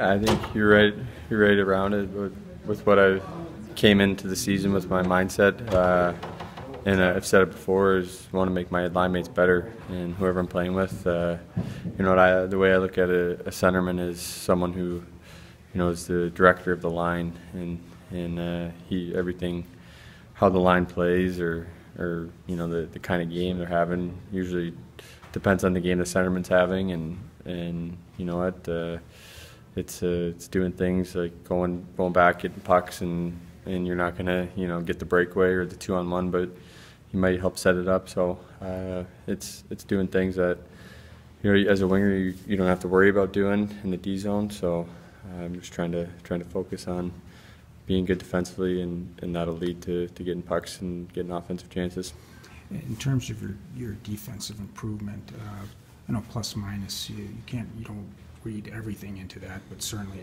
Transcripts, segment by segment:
I think you're right. You're right around it with what I came into the season with my mindset. And I've said it before: is want to make my line mates better and whoever I'm playing with. The way I look at a centerman is someone who, is the director of the line and he everything, how the line plays or the kind of game they're having usually depends on the game the centerman's having and you know what. It's doing things like going back, getting pucks, and you're not gonna get the breakaway or the 2-on-1, but you might help set it up. So it's doing things that as a winger you don't have to worry about doing in the D zone. So I'm just trying to focus on being good defensively, and that'll lead to getting pucks and getting offensive chances. In terms of your defensive improvement, I know plus minus you don't read everything into that, but certainly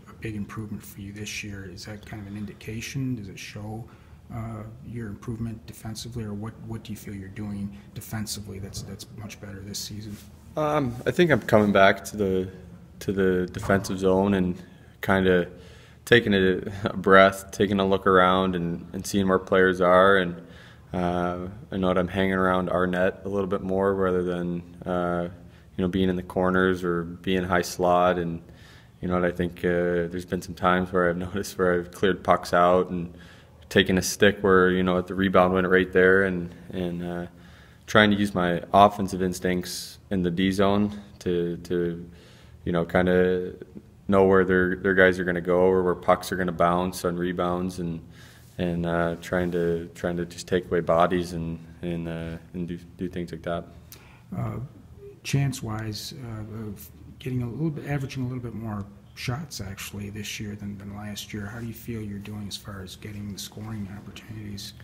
a big improvement for you this year. Is that kind of an indication? Does it show your improvement defensively, or what do you feel you're doing defensively that's much better this season? I think I'm coming back to the defensive zone and kind of taking a breath, taking a look around and seeing where players are, and I know that I'm hanging around our net a little bit more rather than being in the corners or being high slot. And I think there's been some times where I've noticed where I've cleared pucks out and taken a stick where the rebound went right there, and trying to use my offensive instincts in the D zone to kind of know where their guys are going to go or where pucks are going to bounce on rebounds, and trying to just take away bodies and do things like that. Chance-wise, of averaging a little bit more shots actually this year than last year. How do you feel you're doing as far as getting the scoring opportunities?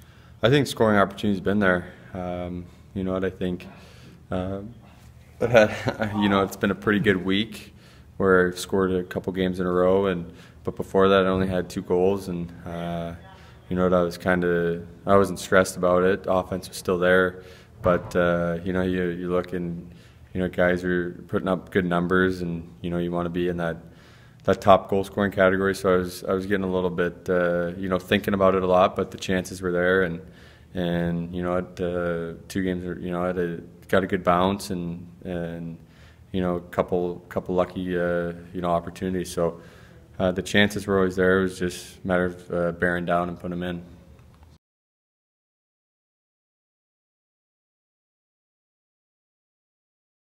I think scoring opportunities been there. I think it's been a pretty good week where I've scored a couple games in a row, but before that I only had 2 goals, and I wasn't stressed about it. Offense was still there, but you look and guys are putting up good numbers, and you want to be in that top goal scoring category. So I was getting a little bit thinking about it a lot, but the chances were there, and 2 games I got a good bounce and a couple lucky opportunities. So the chances were always there. It was just a matter of bearing down and putting them in.